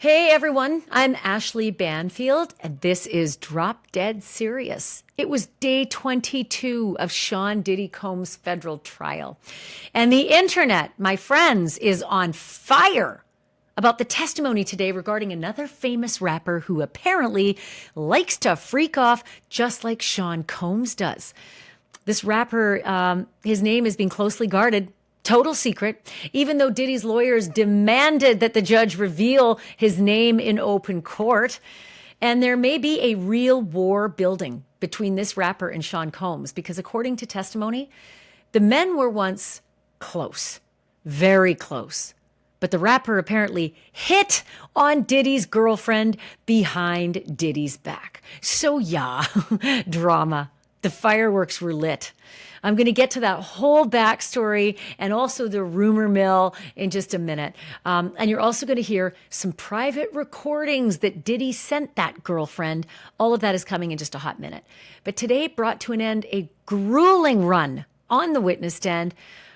Hey everyone, I'm Ashleigh Banfield, and this is Drop Dead Serious. It was day 22 of Sean Diddy Combs' federal trial. And the internet, my friends, is on fire about the testimony today regarding another famous rapper who apparently likes to freak off just like Sean Combs does. This rapper, his name is being closely guarded. Total secret, even though Diddy's lawyers demanded that the judge reveal his name in open court. And there may be a real war building between this rapper and Sean Combs, because according to testimony, the men were once close, very close. But the rapper apparently hit on Diddy's girlfriend behind Diddy's back. So yeah, drama. The fireworks were lit. I'm going to get to that whole backstory and also the rumor mill in just a minute. And you're also going to hear some private recordings that Diddy sent that girlfriend. All of that is coming in just a hot minute. But today brought to an end a grueling run on the witness stand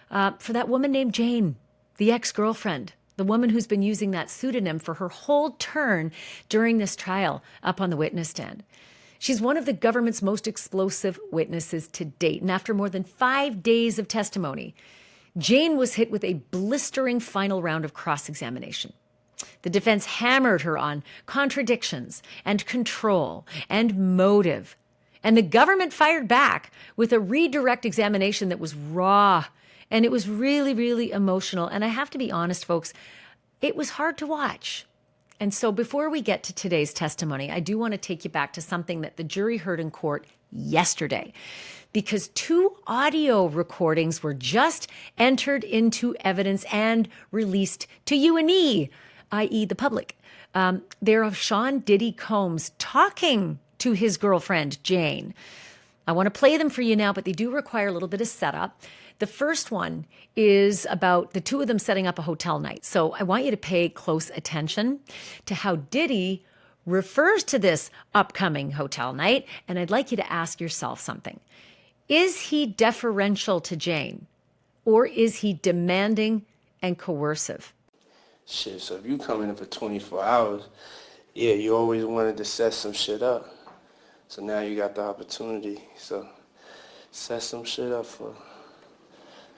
for that woman named Jane, the ex-girlfriend, the woman who's been using that pseudonym for her whole turn during this trial up on the witness stand. She's one of the government's most explosive witnesses to date. And after more than 5 days of testimony, Jane was hit with a blistering final round of cross-examination. The defense hammered her on contradictions and control and motive. And the government fired back with a redirect examination that was raw. And it was really, really emotional. And I have to be honest, folks, it was hard to watch. And so before we get to today's testimony, I do want to take you back to something that the jury heard in court yesterday, because 2 audio recordings were just entered into evidence and released to you and me, i.e. the public. They're of Sean Diddy Combs talking to his girlfriend, Jane. I want to play them for you now, but they do require a little bit of setup. The first one is about the 2 of them setting up a hotel night. So I want you to pay close attention to how Diddy refers to this upcoming hotel night. And I'd like you to ask yourself something. Is he deferential to Jane, or is he demanding and coercive? Shit, so if you come in for 24 hours, yeah, you always wanted to set some shit up. So now you got the opportunity. So set some shit up for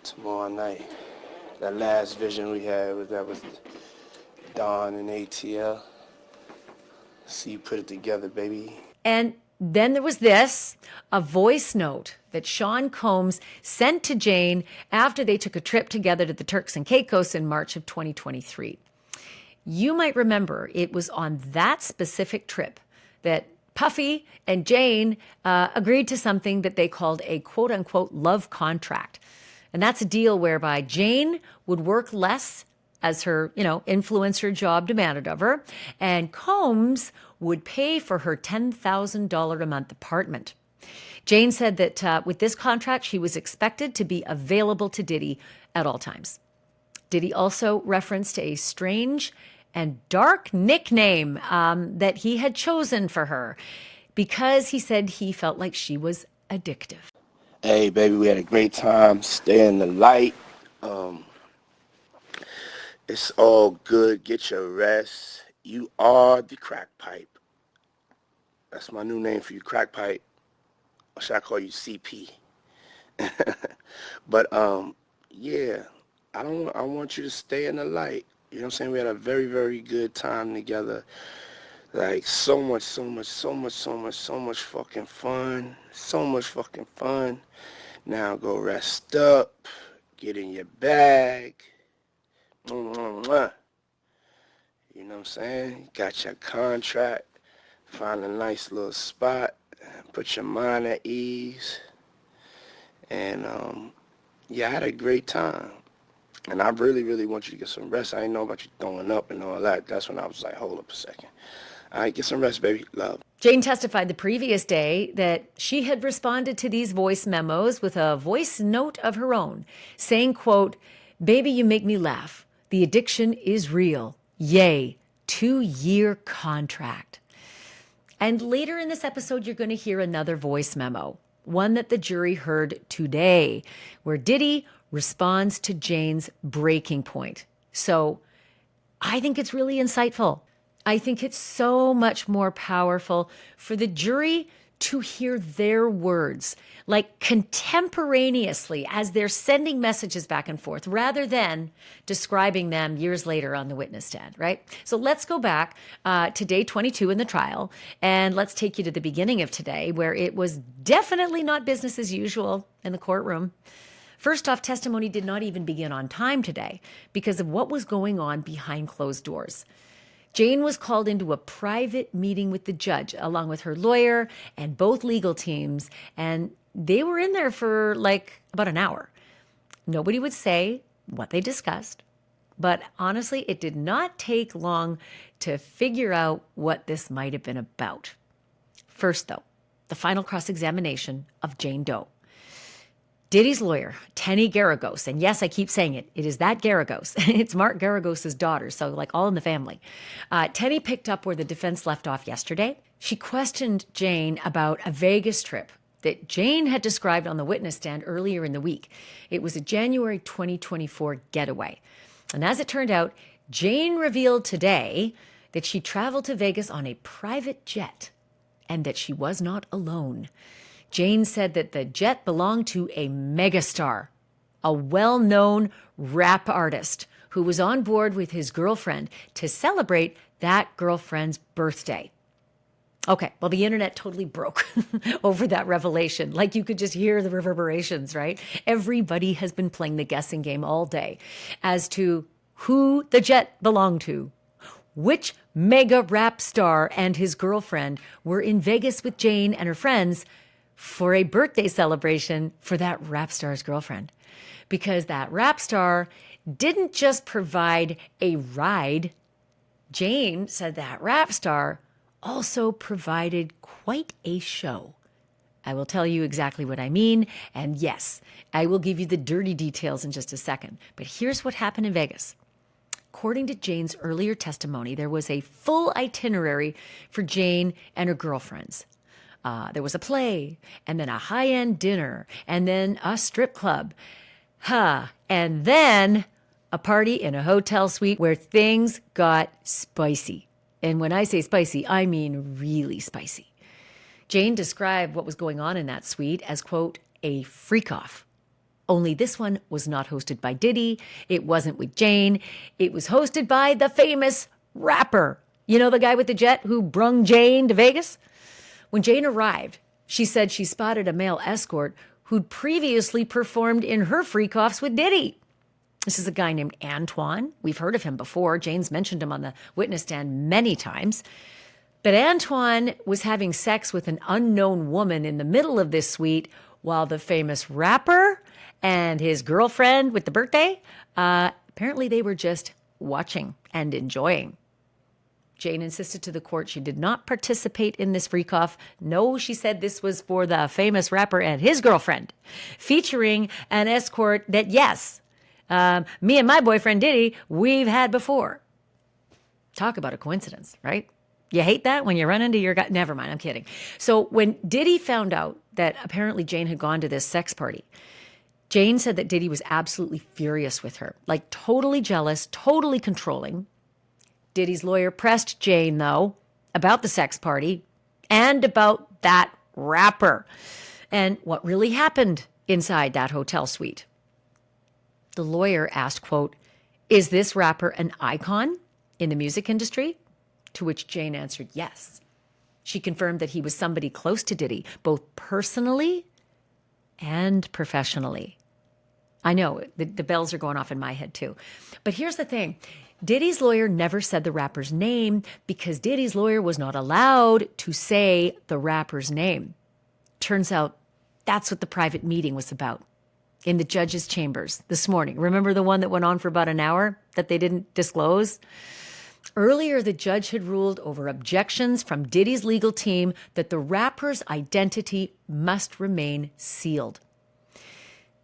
tomorrow night. That last vision we had was Dawn and ATL. See you put it together, baby. And then there was this, a voice note that Sean Combs sent to Jane after they took a trip together to the Turks and Caicos in March of 2023. You might remember it was on that specific trip that Puffy and Jane agreed to something that they called a quote-unquote love contract. And that's a deal whereby Jane would work less as her, influencer job demanded of her, and Combs would pay for her $10,000 a month apartment. Jane said that with this contract, she was expected to be available to Diddy at all times. Diddy also referenced a strange and dark nickname that he had chosen for her because he said he felt like she was addictive. Hey, baby, we had a great time. Stay in the light. It's all good. Get your rest. You are the crack pipe. That's my new name for you, crack pipe. Or should I call you CP? But, yeah, I want you to stay in the light. You know what I'm saying? We had a very, very good time together. Like, so much fucking fun. So much fucking fun. Now go rest up. Get in your bag. You know what I'm saying? Got your contract. Find a nice little spot. Put your mind at ease. And, yeah, I had a great time. And I really, really want you to get some rest. I didn't know about you throwing up and all that. That's when I was like, hold up a second. All right, get some rest, baby. Love. Jane testified the previous day that she had responded to these voice memos with a voice note of her own, saying, quote, "Baby, you make me laugh. The addiction is real. Yay, 2-year contract." And later in this episode, you're going to hear another voice memo, one that the jury heard today, where Diddy responds to Jane's breaking point. So I think it's really insightful. I think it's so much more powerful for the jury to hear their words, like contemporaneously as they're sending messages back and forth, rather than describing them years later on the witness stand, right? So let's go back to day 22 in the trial, and let's take you to the beginning of today, where it was definitely not business as usual in the courtroom. First off, testimony did not even begin on time today because of what was going on behind closed doors. Jane was called into a private meeting with the judge, along with her lawyer and both legal teams, and they were in there for like about an hour. Nobody would say what they discussed, but honestly, it did not take long to figure out what this might have been about. First, though, the final cross-examination of Jane Doe. Diddy's lawyer, Tenny Garagos, and yes, I keep saying it, it is that Garagos. It's Mark Garagos' daughter, so like all in the family. Tenny picked up where the defense left off yesterday. She questioned Jane about a Vegas trip that Jane had described on the witness stand earlier in the week. It was a January 2024 getaway. And as it turned out, Jane revealed today that she traveled to Vegas on a private jet and that she was not alone. Jane said that the jet belonged to a megastar, a well-known rap artist who was on board with his girlfriend to celebrate that girlfriend's birthday. Okay, well, the internet totally broke over that revelation. Like, you could just hear the reverberations, right? Everybody has been playing the guessing game all day as to who the jet belonged to. Which mega rap star and his girlfriend were in Vegas with Jane and her friends for a birthday celebration for that rap star's girlfriend. Because that rap star didn't just provide a ride. Jane said that rap star also provided quite a show. I will tell you exactly what I mean. And yes, I will give you the dirty details in just a second. But here's what happened in Vegas. According to Jane's earlier testimony, there was a full itinerary for Jane and her girlfriends. There was a play, and then a high-end dinner, and then a strip club. And then a party in a hotel suite where things got spicy. And when I say spicy, I mean really spicy. Jane described what was going on in that suite as, quote, a freak-off. Only this one was not hosted by Diddy. It wasn't with Jane. It was hosted by the famous rapper. You know, the guy with the jet who brung Jane to Vegas? When Jane arrived, she said she spotted a male escort who'd previously performed in her freak-offs with Diddy. This is a guy named Antoine. We've heard of him before. Jane's mentioned him on the witness stand many times. But Antoine was having sex with an unknown woman in the middle of this suite while the famous rapper and his girlfriend with the birthday, apparently they were just watching and enjoying. Jane insisted to the court she did not participate in this freak-off. No, she said this was for the famous rapper and his girlfriend, featuring an escort that, yes, me and my boyfriend Diddy, we've had before. Talk about a coincidence, right? You hate that when you run into your guy? Never mind, I'm kidding. So when Diddy found out that apparently Jane had gone to this sex party, Jane said that Diddy was absolutely furious with her, like totally jealous, totally controlling. Diddy's lawyer pressed Jane, though, about the sex party and about that rapper and what really happened inside that hotel suite. The lawyer asked, quote, "Is this rapper an icon in the music industry?" To which Jane answered yes. She confirmed that he was somebody close to Diddy, both personally and professionally. I know, the bells are going off in my head too. But here's the thing. Diddy's lawyer never said the rapper's name because Diddy's lawyer was not allowed to say the rapper's name. Turns out that's what the private meeting was about in the judge's chambers this morning. Remember the one that went on for about an hour that they didn't disclose? Earlier, the judge had ruled over objections from Diddy's legal team that the rapper's identity must remain sealed.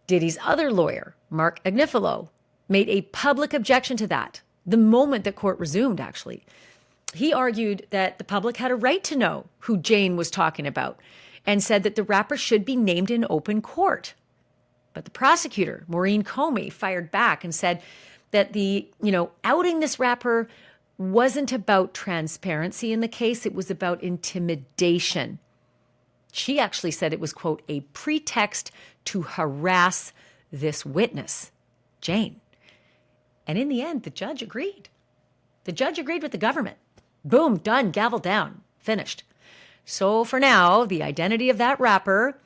Diddy's other lawyer, Mark Agnifilo, made a public objection to that the moment the court resumed, actually. He argued that the public had a right to know who Jane was talking about and said that the rapper should be named in open court. But the prosecutor, Maureen Comey, fired back and said that outing this rapper wasn't about transparency in the case. It was about intimidation. She actually said it was, quote, a pretext to harass this witness, Jane. And in the end, the judge agreed. The judge agreed with the government. Boom, done, gavel down, finished. So for now, the identity of that rapper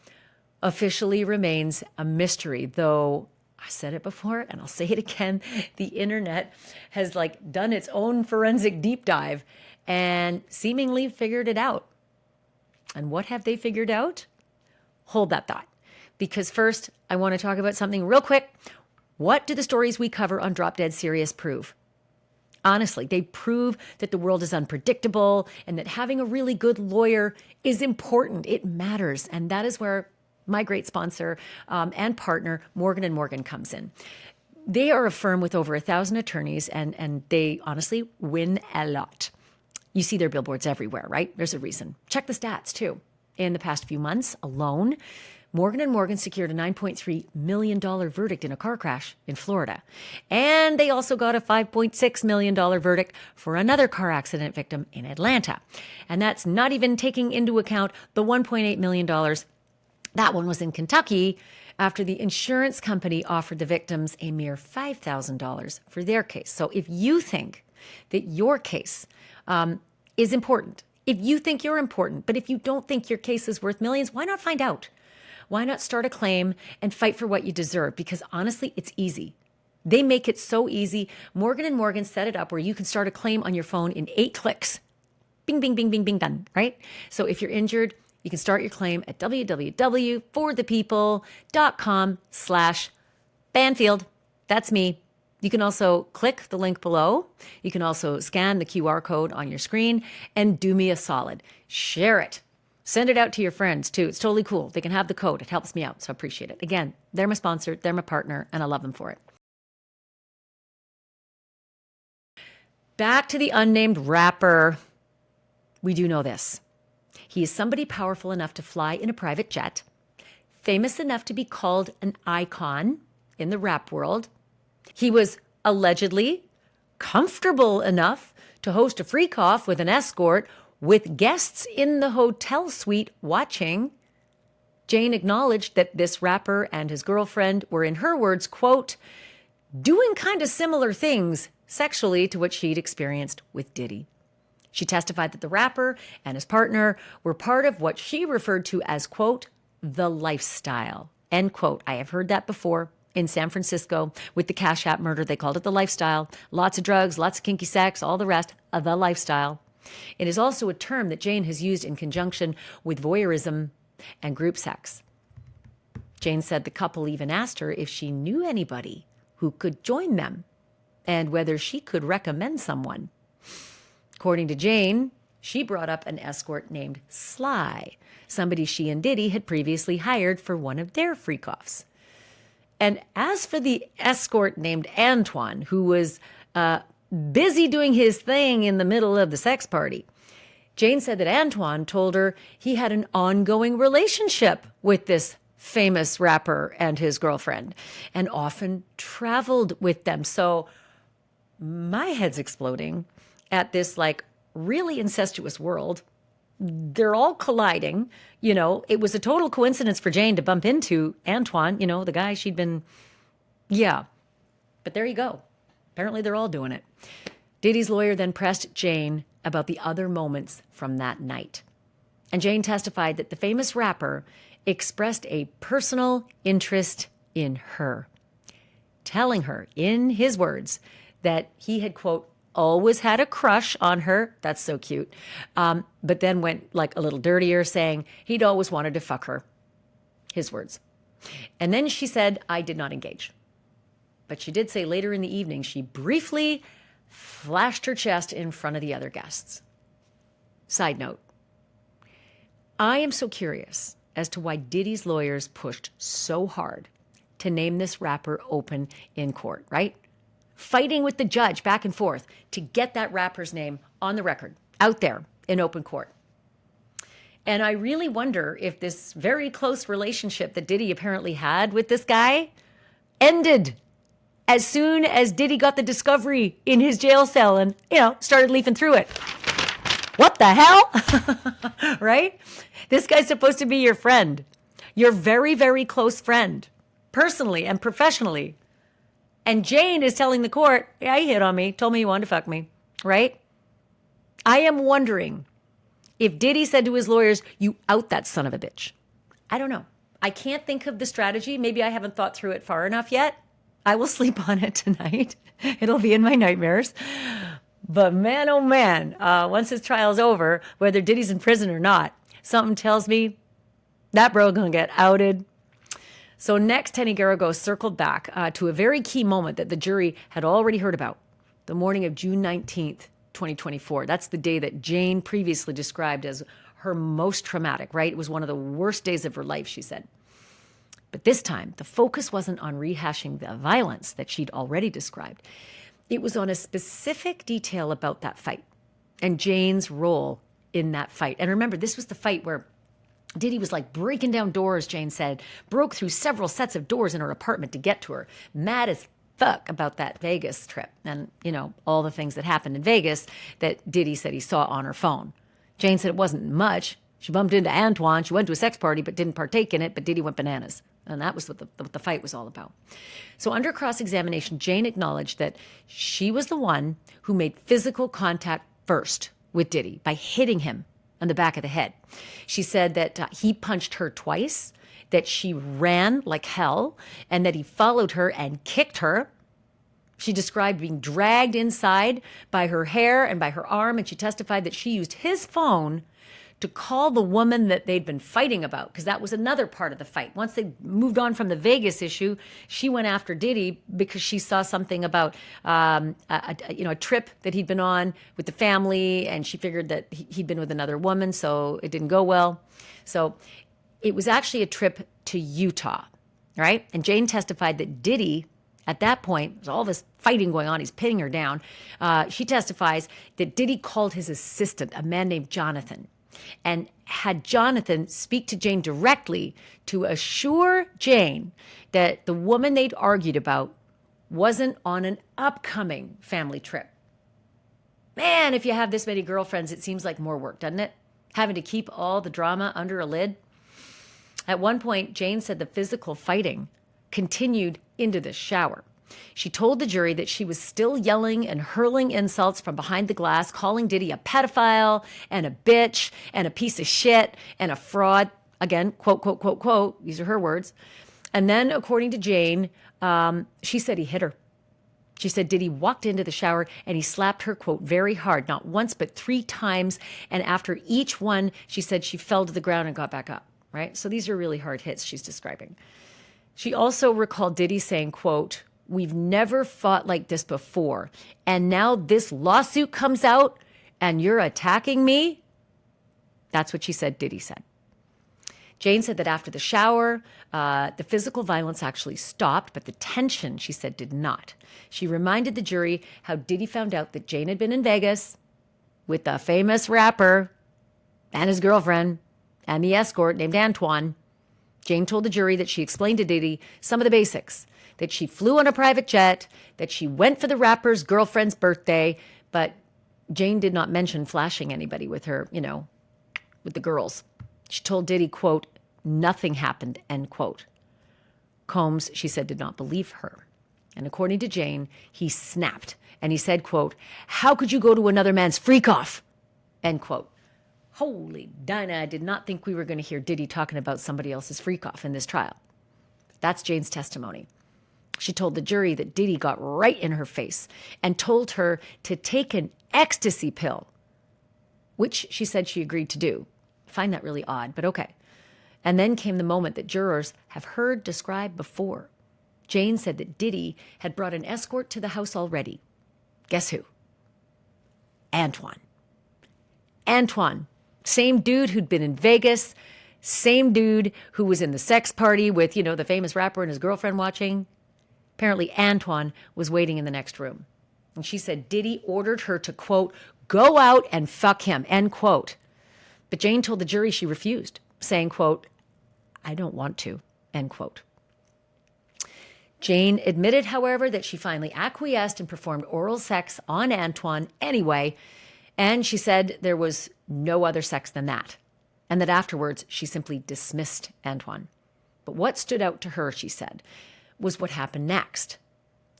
officially remains a mystery, though I said it before and I'll say it again. The internet has done its own forensic deep dive and seemingly figured it out. And what have they figured out? Hold that thought. Because first, I want to talk about something real quick. What do the stories we cover on Drop Dead Serious prove? Honestly, they prove that the world is unpredictable and that having a really good lawyer is important. It matters. And that is where my great sponsor and partner, Morgan & Morgan, comes in. They are a firm with over 1,000 attorneys, and they honestly win a lot. You see their billboards everywhere, right? There's a reason. Check the stats, too. In the past few months alone, Morgan & Morgan secured a $9.3 million verdict in a car crash in Florida. And they also got a $5.6 million verdict for another car accident victim in Atlanta. And that's not even taking into account the $1.8 million. That one was in Kentucky after the insurance company offered the victims a mere $5,000 for their case. So if you think that your case is important, if you think you're important, but if you don't think your case is worth millions, why not find out? Why not start a claim and fight for what you deserve? Because honestly, it's easy. They make it so easy. Morgan & Morgan set it up where you can start a claim on your phone in 8 clicks. Bing, bing, bing, bing, bing, done, right? So if you're injured, you can start your claim at www.forthepeople.com/Banfield. That's me. You can also click the link below. You can also scan the QR code on your screen and do me a solid. Share it. Send it out to your friends too. It's totally cool. They can have the code. It helps me out, so I appreciate it. Again, they're my sponsor, they're my partner, and I love them for it. Back to the unnamed rapper. We do know this. He is somebody powerful enough to fly in a private jet, famous enough to be called an icon in the rap world. He was allegedly comfortable enough to host a freak-off with an escort with guests in the hotel suite watching. Jane acknowledged that this rapper and his girlfriend were, in her words, quote, doing kind of similar things sexually to what she'd experienced with Diddy. She testified that the rapper and his partner were part of what she referred to as, quote, the lifestyle, end quote. I have heard that before in San Francisco with the Cash App murder. They called it the lifestyle. Lots of drugs, lots of kinky sex, all the rest of the lifestyle. It is also a term that Jane has used in conjunction with voyeurism and group sex. Jane said the couple even asked her if she knew anybody who could join them and whether she could recommend someone. According to Jane, she brought up an escort named Sly, somebody she and Diddy had previously hired for one of their freak-offs. And as for the escort named Antoine, who was busy doing his thing in the middle of the sex party, Jane said that Antoine told her he had an ongoing relationship with this famous rapper and his girlfriend and often traveled with them. So my head's exploding at this really incestuous world. They're all colliding. It was a total coincidence for Jane to bump into Antoine, the guy she'd been, But there you go. Apparently they're all doing it. Diddy's lawyer then pressed Jane about the other moments from that night. And Jane testified that the famous rapper expressed a personal interest in her, telling her, in his words, that he had, quote, always had a crush on her. That's so cute. But then went a little dirtier, saying he'd always wanted to fuck her. His words. And then she said, I did not engage. But she did say later in the evening, she briefly flashed her chest in front of the other guests. Side note, I am so curious as to why Diddy's lawyers pushed so hard to name this rapper open in court, right? Fighting with the judge back and forth to get that rapper's name on the record, out there in open court. And I really wonder if this very close relationship that Diddy apparently had with this guy ended as soon as Diddy got the discovery in his jail cell and, started leafing through it. What the hell? Right? This guy's supposed to be your friend, your very, very close friend, personally and professionally. And Jane is telling the court, yeah, he hit on me, told me he wanted to fuck me, right? I am wondering if Diddy said to his lawyers, you out that son of a bitch. I don't know. I can't think of the strategy. Maybe I haven't thought through it far enough yet. I will sleep on it tonight. It'll be in my nightmares. But man, oh man, once his trial's over, whether Diddy's in prison or not, something tells me that bro gonna get outed. So next, Tenny Garrigo circled back to a very key moment that the jury had already heard about, the morning of June 19th, 2024. That's the day that Jane previously described as her most traumatic, right? It was one of the worst days of her life, she said. But this time, the focus wasn't on rehashing the violence that she'd already described. It was on a specific detail about that fight and Jane's role in that fight. And remember, this was the fight where Diddy was like breaking down doors, Jane said, broke through several sets of doors in her apartment to get to her, mad as fuck about that Vegas trip and, all the things that happened in Vegas that Diddy said he saw on her phone. Jane said it wasn't much. She bumped into Antoine. She went to a sex party but didn't partake in it, but Diddy went bananas. And that was what the fight was all about. So under cross-examination, Jane acknowledged that she was the one who made physical contact first with Diddy by hitting him on the back of the head. She said that he punched her twice, that she ran like hell, and that he followed her and kicked her. She described being dragged inside by her hair and by her arm, and she testified that she used his phone to call the woman that they'd been fighting about, because that was another part of the fight. Once they moved on from the Vegas issue, she went after Diddy because she saw something about a trip that he'd been on with the family, and she figured that he'd been with another woman, so it didn't go well. So it was actually a trip to Utah, right? And Jane testified that Diddy, at that point, there's all this fighting going on. He's pinning her down. She testifies that Diddy called his assistant, a man named Jonathan, and had Jonathan speak to Jane directly to assure Jane that the woman they'd argued about wasn't on an upcoming family trip. Man, if you have this many girlfriends, it seems like more work, doesn't it? Having to keep all the drama under a lid. At one point, Jane said the physical fighting continued into the shower. She told the jury that she was still yelling and hurling insults from behind the glass, calling Diddy a pedophile and a bitch and a piece of shit and a fraud. Again, quote, quote, quote, quote. These are her words. And then, according to Jane, she said he hit her. She said Diddy walked into the shower and he slapped her, quote, very hard, not once but 3 times. And after each one, she said she fell to the ground and got back up, right? So these are really hard hits she's describing. She also recalled Diddy saying, quote, we've never fought like this before. And now this lawsuit comes out and you're attacking me? That's what she said Diddy said. Jane said that after the shower, the physical violence actually stopped, but the tension, she said, did not. She reminded the jury how Diddy found out that Jane had been in Vegas with the famous rapper and his girlfriend and the escort named Antoine. Jane told the jury that she explained to Diddy some of the basics, that she flew on a private jet, that she went for the rapper's girlfriend's birthday, but Jane did not mention flashing anybody with her, with the girls. She told Diddy, quote, nothing happened, end quote. Combs, she said, did not believe her. And according to Jane, he snapped and he said, quote, how could you go to another man's freak off, end quote. Holy Dinah, I did not think we were going to hear Diddy talking about somebody else's freak off in this trial. That's Jane's testimony. She told the jury that Diddy got right in her face and told her to take an ecstasy pill, which she said she agreed to do. I find that really odd, but okay. And then came the moment that jurors have heard described before. Jane said that Diddy had brought an escort to the house already. Guess who? Antoine. Antoine, same dude who'd been in Vegas, same dude who was in the sex party with, the famous rapper and his girlfriend watching. Apparently, Antoine was waiting in the next room. And she said Diddy ordered her to, quote, go out and fuck him, end quote. But Jane told the jury she refused, saying, quote, I don't want to, end quote. Jane admitted, however, that she finally acquiesced and performed oral sex on Antoine anyway, and she said there was no other sex than that, and that afterwards she simply dismissed Antoine. But what stood out to her, she said, was what happened next.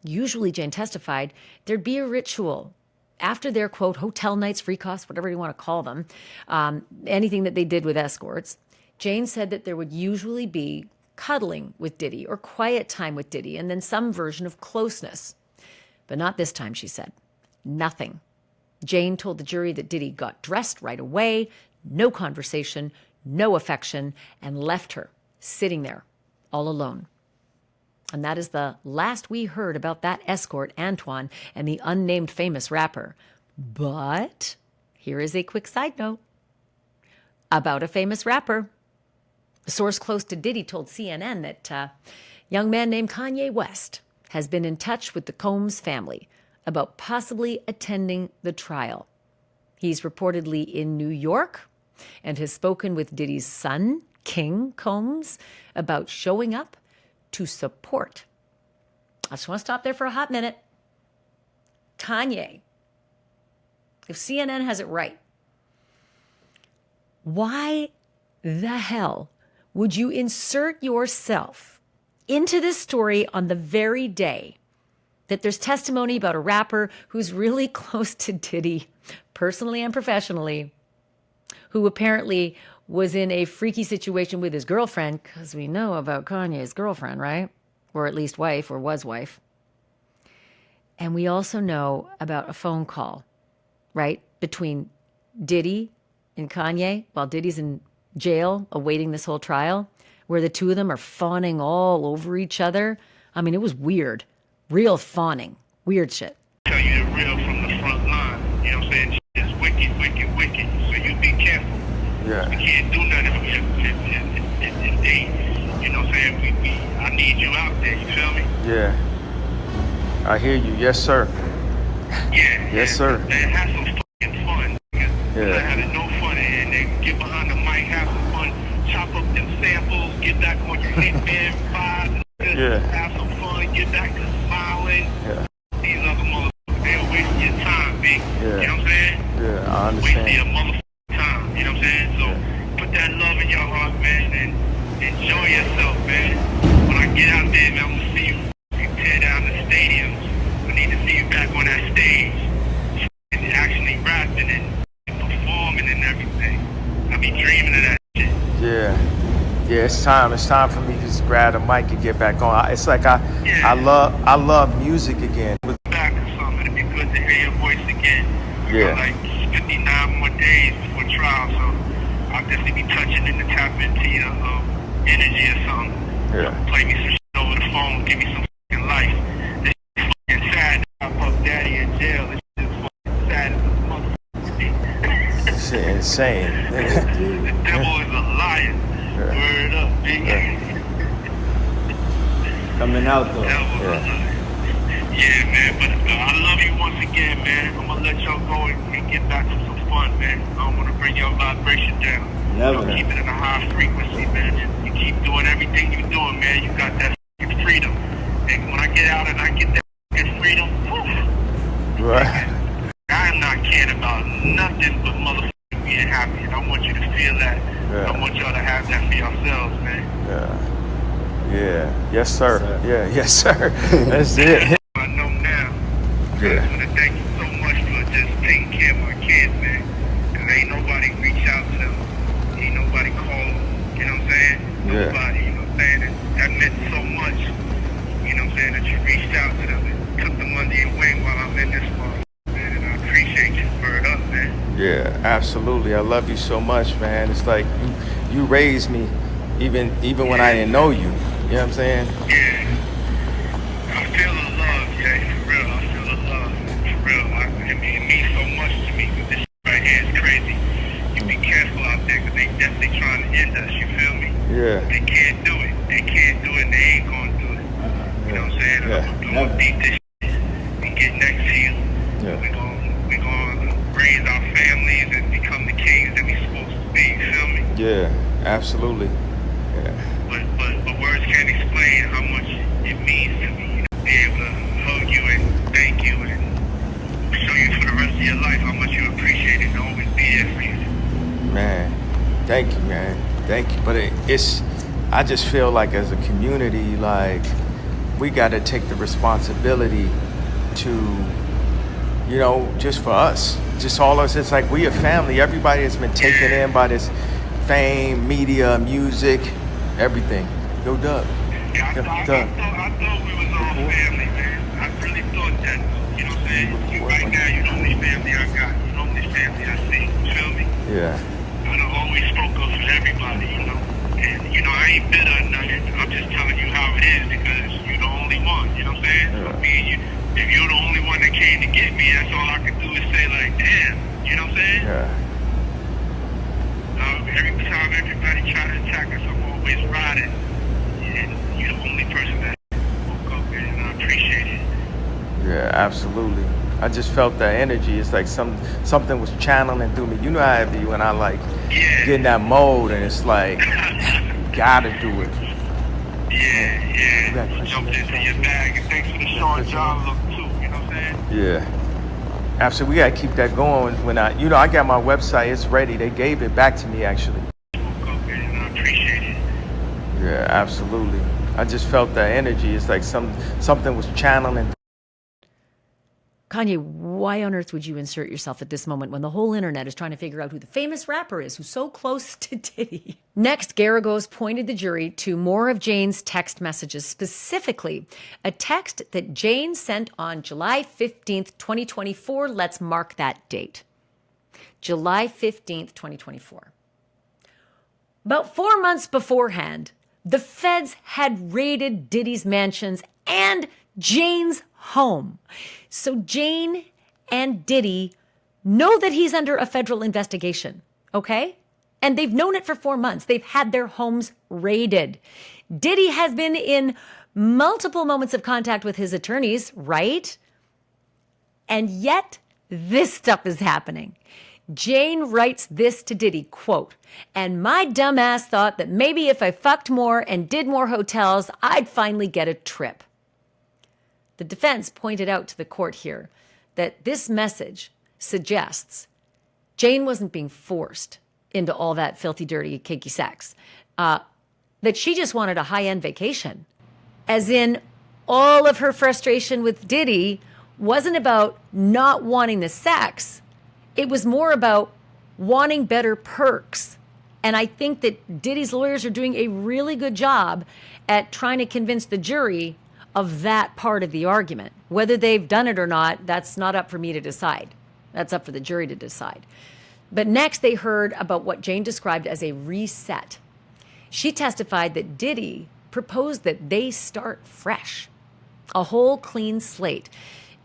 Usually, Jane testified, there'd be a ritual after their, quote, hotel nights, free costs, whatever you want to call them, anything that they did with escorts. Jane said that there would usually be cuddling with Diddy or quiet time with Diddy and then some version of closeness. But not this time, she said. Nothing. Jane told the jury that Diddy got dressed right away, no conversation, no affection, and left her sitting there all alone. And that is the last we heard about that escort, Antoine, and the unnamed famous rapper. But here is a quick side note about a famous rapper. A source close to Diddy told CNN that a young man named Kanye West has been in touch with the Combs family about possibly attending the trial. He's reportedly in New York and has spoken with Diddy's son, King Combs, about showing up to support. I just want to stop there for a hot minute. Kanye, if CNN has it right, why the hell would you insert yourself into this story on the very day that there's testimony about a rapper who's really close to Diddy, personally and professionally, who apparently was in a freaky situation with his girlfriend, because we know about Kanye's girlfriend, right? Or at least wife, or was wife. And we also know about a phone call, right, between Diddy and Kanye while Diddy's in jail awaiting this whole trial, where the two of them are fawning all over each other. I mean, it was weird. Real fawning. Weird shit. Tell you the real from the front line. You know what I'm saying? It's wicked, wicked, wicked. So you be careful. Yeah. We can't do nothing if they, you know what I'm saying? I need you out there, you feel me? Yeah. I hear you. Yes, sir. Yeah. Yes, sir. Man, have some fucking fun. Yeah. Not having no fun and then get behind the mic, have some fun, chop up them samples, get back on your hitman vibe, Yeah. have some fun, get back to smiling. Yeah. These other motherfuckers, they're wasting your time, big. Yeah. You know what I'm saying? Yeah, I Wasting your understand. motherfucking time, you know what I'm saying? So put that love in your heart, man, and enjoy yourself, man. When I get out there, man, I'm gonna see you tear down the stadiums. I need to see you back on that stage and actually rapping and performing and everything. I be dreaming of that shit. Yeah. Yeah, it's time. It's time for me to just grab the mic and get back on. It's like I love music again. Back or something. It'd be good to hear your voice again. Yeah. Like 59 more days before trial, so I'll definitely be touching in to tap into your energy or something. Yeah. Play me some shit over the phone, give me some fucking life. This shit fucking sad. I put daddy in jail. This shit is fucking sad as a motherfucker. Shit insane. The devil is a liar. Yeah. Word up, big. Coming out though. Yeah, man, but I love you once again, man. I'm gonna let y'all go and get back to some fun, man. I don't wanna bring your vibration down. Never. You keep it in a high frequency, man. You keep doing everything you're doing, man. You got that fucking freedom. And when I get out and I get that fucking freedom, whew, Right. I am not caring about nothing but motherfucking being happy. And I want you to feel that. Yeah. I want y'all to have that for yourselves, man. Yeah. Yeah. Yes, sir. Yeah. Yes, sir. That's it. I know now. I Yeah. just want to thank you so much for just taking care of my kids, man. Because ain't nobody reach out to them. Ain't nobody call them. You know what I'm saying? Yeah. Nobody, you know what I'm saying? And that meant so much. You know what I'm saying? That you reached out to them and took them under your wing while I'm in this one. Man, and I appreciate you. Word up, man. Yeah, absolutely. I love you so much, man. It's like you raised me even when I didn't know you. You know what I'm saying? Yeah. I feel the love, Jay, for real. I feel the love, for real. It means so much to me, because this shit right here is crazy. You be careful out there, because they definitely trying to end us, you feel me? Yeah. They can't do it. They can't do it, and they ain't gonna do it. You know what I'm saying? Yeah. I'm gonna beat this shit and get next to you. Yeah. We gonna raise our families and become the kings that we supposed to be, you feel me? Yeah, absolutely. Yeah. But words can't explain how much it means to Man, thank you, man. Thank you. But I just feel like as a community, like we got to take the responsibility to, you know, just for us, just all of us. It's like we a family. Everybody has been taken in by this fame, media, music, everything. Yo, Doug. Yeah, I thought we was all family, man. I really thought that. You know what I'm saying? Right now, you're the only family I got. You're the only family I see. You feel me? Yeah. I done always spoke up for everybody, you know. And, you know, I ain't bitter or nothing. I'm just telling you how it is because you're the only one. You know what I'm saying? Yeah. So me and you, if you're the only one that came to get me, that's all I can do is say, like, damn. You know what I'm saying? Yeah. Every time everybody try to attack us, I'm always riding. And you're the only person that woke up, and I appreciate it. Yeah, absolutely. I just felt that energy. It's like something was channeling through me. You know how it be when I like get in that mode and it's like, gotta do it. Yeah. You jumped into your bag, and thanks for the Sean John look too. You know what I'm saying? Yeah. Absolutely, we gotta keep that going. When I got my website, it's ready. They gave it back to me actually. And I appreciate it. Yeah, absolutely. I just felt that energy. It's like something was channeling. Kanye, why on earth would you insert yourself at this moment when the whole internet is trying to figure out who the famous rapper is who's so close to Diddy? Next, Garagos pointed the jury to more of Jane's text messages, specifically a text that Jane sent on July 15th, 2024. Let's mark that date. July 15th, 2024. About 4 months beforehand, the feds had raided Diddy's mansions and Jane's home. So Jane and Diddy know that he's under a federal investigation, okay? And they've known it for 4 months. They've had their homes raided. Diddy has been in multiple moments of contact with his attorneys, right? And yet, this stuff is happening. Jane writes this to Diddy, quote, "And my dumbass thought that maybe if I fucked more and did more hotels, I'd finally get a trip." The defense pointed out to the court here that this message suggests Jane wasn't being forced into all that filthy, dirty, kinky sex, that she just wanted a high-end vacation. As in, all of her frustration with Diddy wasn't about not wanting the sex. It was more about wanting better perks. And I think that Diddy's lawyers are doing a really good job at trying to convince the jury of that part of the argument. Whether they've done it or not, that's not up for me to decide. That's up for the jury to decide. But next, they heard about what Jane described as a reset. She testified that Diddy proposed that they start fresh, a whole clean slate,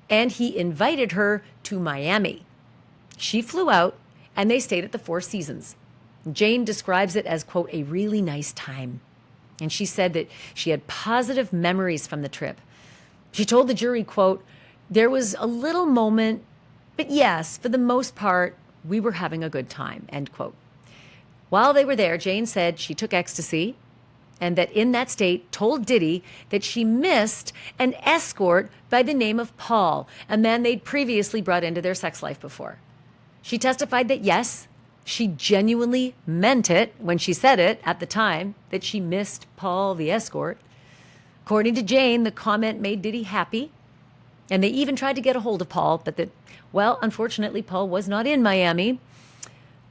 and he invited her to Miami. She flew out, and they stayed at the Four Seasons. Jane describes it as, quote, "a really nice time." And she said that she had positive memories from the trip. She told the jury, quote, "There was a little moment, but yes, for the most part, we were having a good time," end quote. While they were there, Jane said she took ecstasy and that in that state told Diddy that she missed an escort by the name of Paul, a man they'd previously brought into their sex life before. She testified that yes, she genuinely meant it when she said it at the time, that she missed Paul the escort. According to Jane, the comment made Diddy happy, and they even tried to get a hold of Paul, but well, unfortunately, Paul was not in Miami.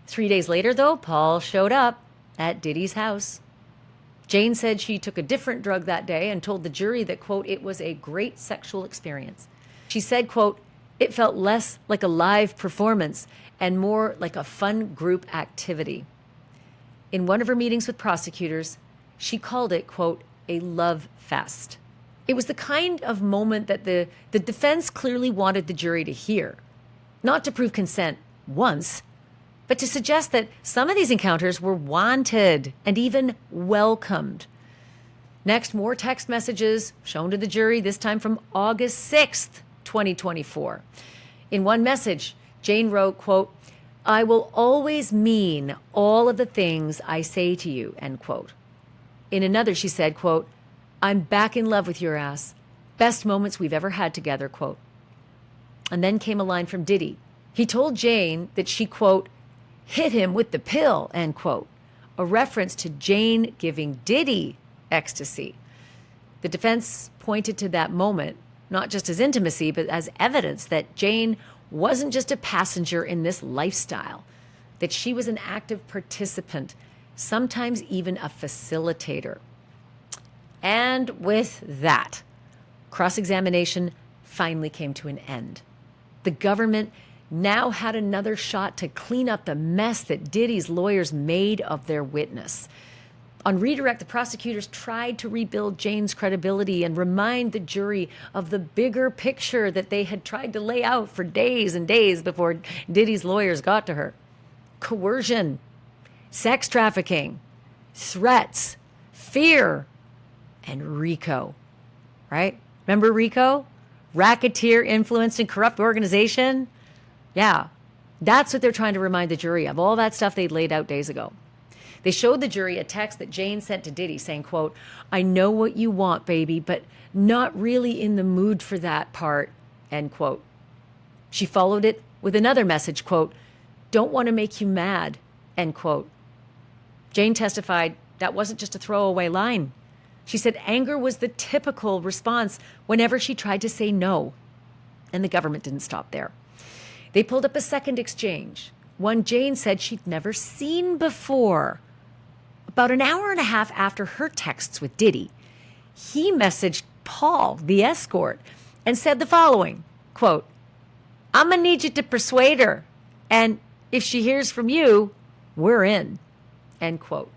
3 days later, though, Paul showed up at Diddy's house. Jane said she took a different drug that day and told the jury that, quote, "it was a great sexual experience." She said, quote, "it felt less like a live performance and more like a fun group activity." In one of her meetings with prosecutors, she called it, quote, "a love fest." It was the kind of moment that the defense clearly wanted the jury to hear, not to prove consent once, but to suggest that some of these encounters were wanted and even welcomed. Next, more text messages shown to the jury, this time from August 6th, 2024. In one message, Jane wrote, quote, "I will always mean all of the things I say to you," end quote. In another, she said, quote, "I'm back in love with your ass. Best moments we've ever had together," quote. And then came a line from Diddy. He told Jane that she, quote, hit him with the pill, end quote. A reference to Jane giving Diddy ecstasy. The defense pointed to that moment, not just as intimacy, but as evidence that Jane wasn't just a passenger in this lifestyle, that she was an active participant, sometimes even a facilitator. And with that, cross-examination finally came to an end. The government now had another shot to clean up the mess that Diddy's lawyers made of their witness. On redirect, the prosecutors tried to rebuild Jane's credibility and remind the jury of the bigger picture that they had tried to lay out for days and days before Diddy's lawyers got to her. Coercion, sex trafficking, threats, fear, and RICO, right? Remember RICO? Racketeer, influenced, and corrupt organization? Yeah, that's what they're trying to remind the jury of, all that stuff they laid out days ago. They showed the jury a text that Jane sent to Diddy saying, quote, "I know what you want, baby, but not really in the mood for that part," end quote. She followed it with another message, quote, "Don't want to make you mad," end quote. Jane testified that wasn't just a throwaway line. She said anger was the typical response whenever she tried to say no. And the government didn't stop there. They pulled up a second exchange, one Jane said she'd never seen before. About an hour and a half after her texts with Diddy, he messaged Paul, the escort, and said the following, quote, "I'm going to need you to persuade her. And if she hears from you, we're in," end quote.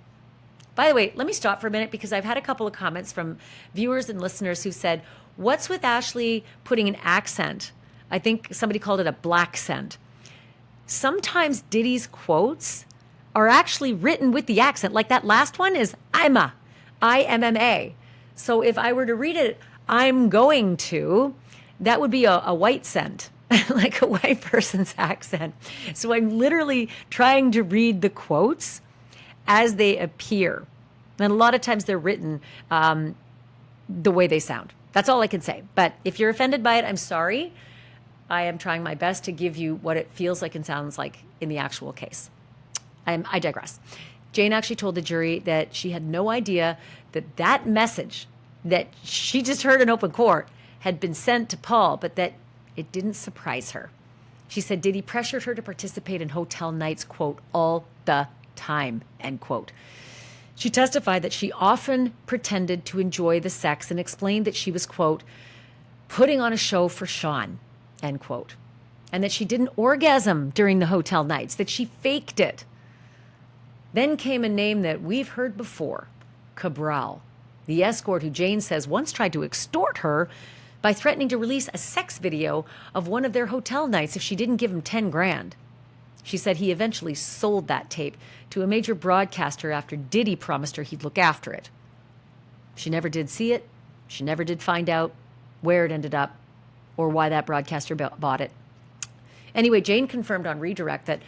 By the way, let me stop for a minute because I've had a couple of comments from viewers and listeners who said, what's with Ashleigh putting an accent? I think somebody called it a black scent. Sometimes Diddy's quotes are actually written with the accent. Like that last one is IMA, I-M-M-A. So if I were to read it, "I'm going to," that would be a white scent, like a white person's accent. So I'm literally trying to read the quotes as they appear. And a lot of times they're written the way they sound. That's all I can say. But if you're offended by it, I'm sorry. I am trying my best to give you what it feels like and sounds like in the actual case. I digress. Jane actually told the jury that she had no idea that that message that she just heard in open court had been sent to Paul, but that it didn't surprise her. She said Diddy pressured her to participate in hotel nights, quote, "all the time," end quote. She testified that she often pretended to enjoy the sex and explained that she was, quote, "putting on a show for Sean," end quote. And that she didn't orgasm during the hotel nights, that she faked it. Then came a name that we've heard before, Cabral, the escort who Jane says once tried to extort her by threatening to release a sex video of one of their hotel nights if she didn't give him 10 grand. She said he eventually sold that tape to a major broadcaster after Diddy promised her he'd look after it. She never did see it. She never did find out where it ended up or why that broadcaster bought it. Anyway, Jane confirmed on redirect that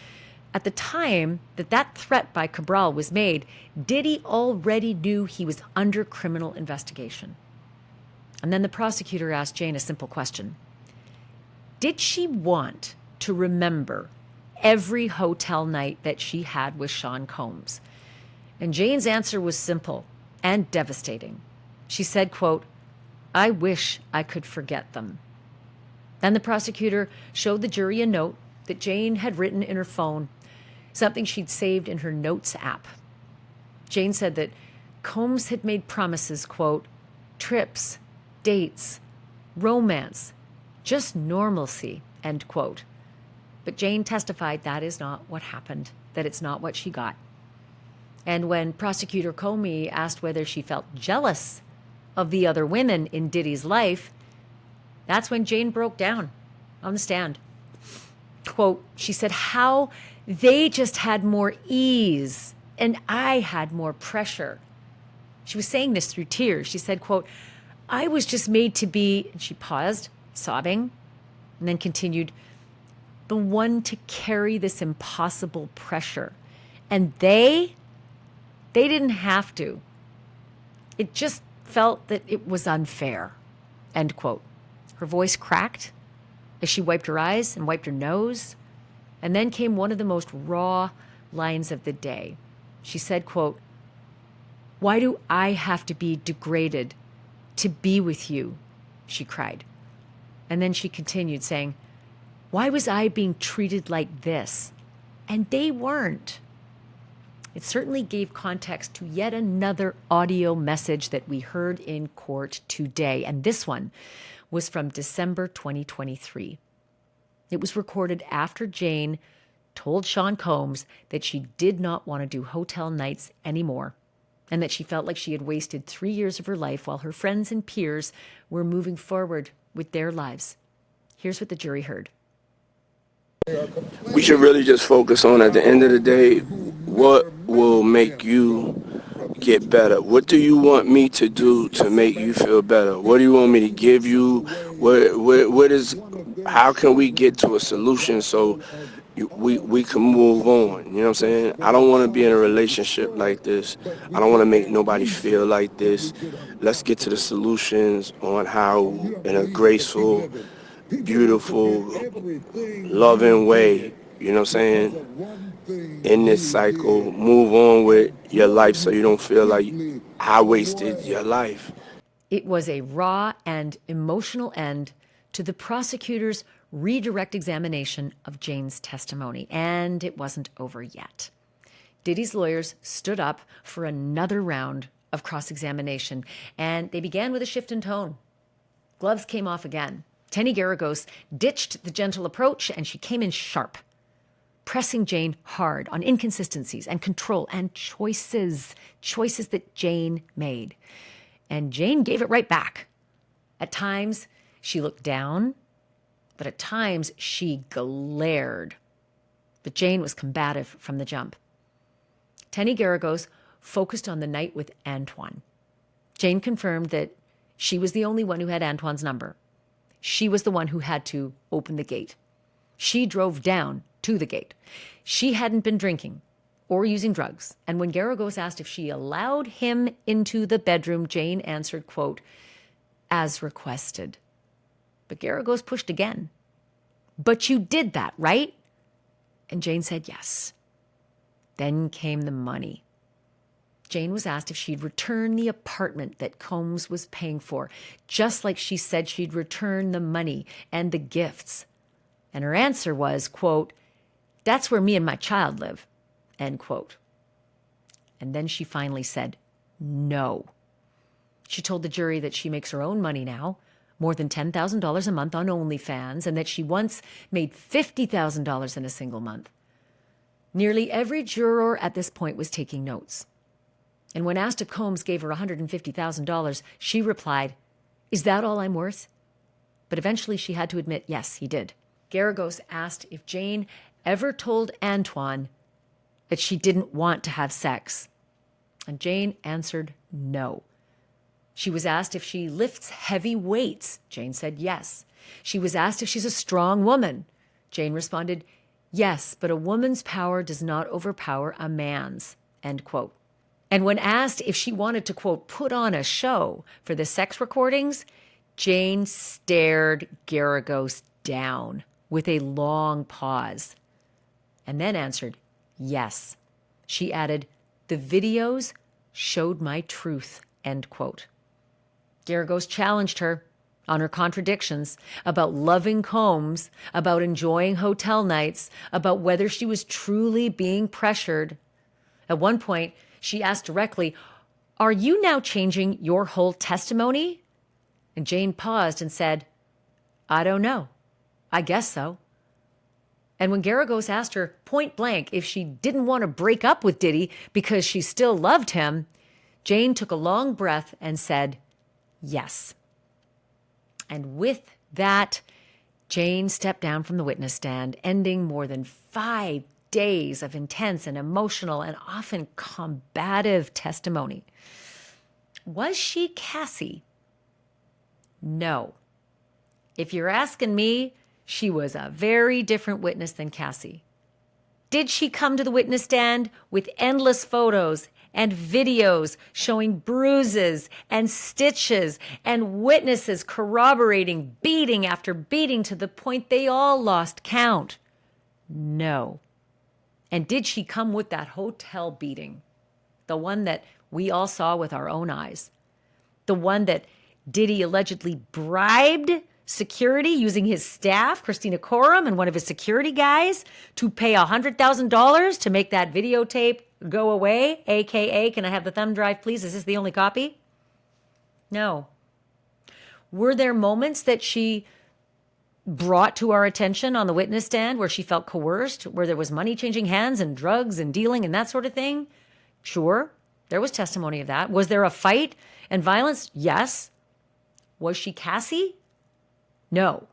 at the time that threat by Cabral was made, Diddy already knew he was under criminal investigation. And then the prosecutor asked Jane a simple question. Did she want to remember every hotel night that she had with Sean Combs? And Jane's answer was simple and devastating. She said, quote, "I wish I could forget them." Then the prosecutor showed the jury a note that Jane had written in her phone, something she'd saved in her notes app. Jane said that Combs had made promises, quote, "trips, dates, romance, just normalcy," end quote. But Jane testified that is not what happened, that it's not what she got. And when Prosecutor Comey asked whether she felt jealous of the other women in Diddy's life, that's when Jane broke down on the stand. Quote, she said, "how they just had more ease and I had more pressure." She was saying this through tears. She said, quote, "I was just made to be," and she paused, sobbing, and then continued, "the one to carry this impossible pressure. And they didn't have to. It just felt that it was unfair," end quote. Her voice cracked as she wiped her eyes and wiped her nose. And then came one of the most raw, lines of the day. She said, quote, "Why do I have to be degraded to be with you?" she cried. And then she continued saying, "Why was I being treated like this? And they weren't." It certainly gave context to yet another audio message that we heard in court today. And this one was from December 2023. It was recorded after Jane told Sean Combs that she did not want to do hotel nights anymore, and that she felt like she had wasted 3 years of her life while her friends and peers were moving forward with their lives. Here's what the jury heard. We should really just focus on, at the end of the day, what will make you get better? What do you want me to do to make you feel better? What do you want me to give you? How can we get to a solution so we can move on? You know what I'm saying? I don't want to be in a relationship like this. I don't want to make nobody feel like this. Let's get to the solutions on how, in a graceful, beautiful, loving way, you know what I'm saying, in this cycle, move on with your life so you don't feel like I wasted your life. It was a raw and emotional end to the prosecutor's redirect examination of Jane's testimony, and it wasn't over yet. Diddy's lawyers stood up for another round of cross-examination, and they began with a shift in tone. Gloves came off again. Tenny Garagos ditched the gentle approach, and she came in sharp, pressing Jane hard on inconsistencies and control and choices that Jane made. And Jane gave it right back. At times, she looked down, but at times she glared. But Jane was combative from the jump. Tenny Garagos focused on the night with Antoine. Jane confirmed that she was the only one who had Antoine's number. She was the one who had to open the gate. She drove down to the gate. She hadn't been drinking or using drugs. And when Garagos asked if she allowed him into the bedroom, Jane answered, quote, "As requested." But Garagos pushed again. "But you did that, right?" And Jane said yes. Then came the money. Jane was asked if she'd return the apartment that Combs was paying for, just like she said she'd return the money and the gifts. And her answer was, quote, "That's where me and my child live," end quote. And then she finally said no. She told the jury that she makes her own money now, more than $10,000 a month on OnlyFans, and that she once made $50,000 in a single month. Nearly every juror at this point was taking notes. And when asked if Combs gave her $150,000, she replied, "Is that all I'm worth?" But eventually she had to admit, yes, he did. Garagos asked if Jane ever told Antoine that she didn't want to have sex. And Jane answered no. She was asked if she lifts heavy weights. Jane said yes. She was asked if she's a strong woman. Jane responded, "Yes, but a woman's power does not overpower a man's," end quote. And when asked if she wanted to, quote, put on a show for the sex recordings, Jane stared Garagos down with a long pause and then answered yes. She added, "The videos showed my truth," end quote. Garagos challenged her on her contradictions about loving Combs, about enjoying hotel nights, about whether she was truly being pressured. At one point, she asked directly, "Are you now changing your whole testimony?" And Jane paused and said, "I don't know. I guess so." And when Garagos asked her point blank if she didn't want to break up with Diddy because she still loved him, Jane took a long breath and said, yes. And with that, Jane stepped down from the witness stand, ending more than 5 days of intense and emotional and often combative testimony. Was she Cassie? No. If you're asking me, she was a very different witness than Cassie. Did she come to the witness stand with endless photos and videos showing bruises and stitches and witnesses corroborating beating after beating to the point they all lost count? No. And did she come with that hotel beating? The one that we all saw with our own eyes. The one that Diddy allegedly bribed security using his staff, Christina Coram and one of his security guys, to pay $100,000 to make that videotape go away, AKA, can I have the thumb drive, please? Is this the only copy? No. Were there moments that she brought to our attention on the witness stand where she felt coerced, where there was money changing hands and drugs and dealing and that sort of thing? Sure, there was testimony of that. Was there a fight and violence? Yes. Was she Cassie? No.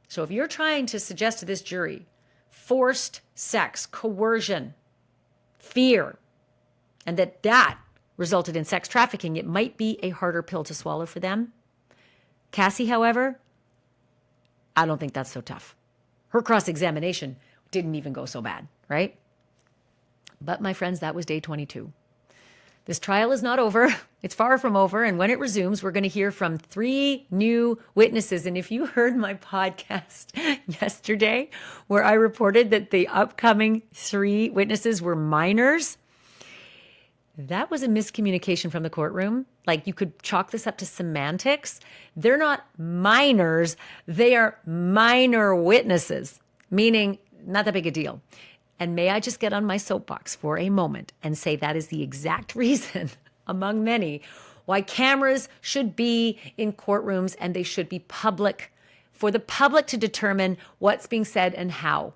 So if you're trying to suggest to this jury forced sex, coercion, fear, and that resulted in sex trafficking, it might be a harder pill to swallow for them. Cassie, however, I don't think that's so tough. Her cross-examination didn't even go so bad, right? But my friends, that was day 22. This trial is not over. It's far from over. And when it resumes, we're going to hear from 3 new witnesses. And if you heard my podcast yesterday, where I reported that the upcoming 3 witnesses were minors, that was a miscommunication from the courtroom. Like, you could chalk this up to semantics. They're not minors. They are minor witnesses, meaning not that big a deal. And may I just get on my soapbox for a moment and say that is the exact reason, among many, why cameras should be in courtrooms and they should be public, for the public to determine what's being said and how,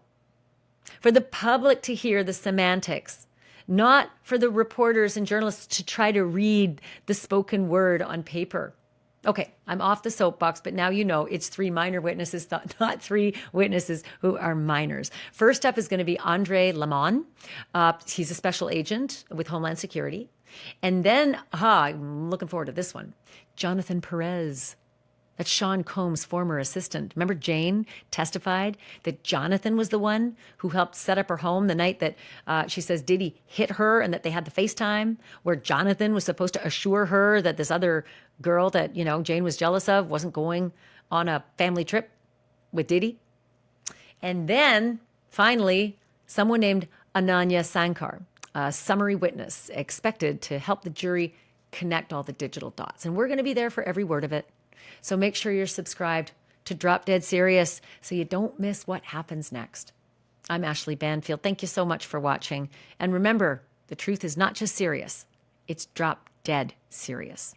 for the public to hear the semantics, not for the reporters and journalists to try to read the spoken word on paper. Okay, I'm off the soapbox, but now you know it's 3 minor witnesses, not 3 witnesses who are minors. First up is going to be Andre Lemon. He's a special agent with Homeland Security. And then, I'm looking forward to this one, Jonathan Perez. That's Sean Combs' former assistant. Remember Jane testified that Jonathan was the one who helped set up her home the night that she says Diddy hit her and that they had the FaceTime, where Jonathan was supposed to assure her that this other girl that, Jane was jealous of wasn't going on a family trip with Diddy. And then, finally, someone named Ananya Sankar, a summary witness expected to help the jury connect all the digital dots. And we're going to be there for every word of it. So make sure you're subscribed to Drop Dead Serious so you don't miss what happens next. I'm Ashleigh Banfield. Thank you so much for watching. And remember, the truth is not just serious. It's drop dead serious.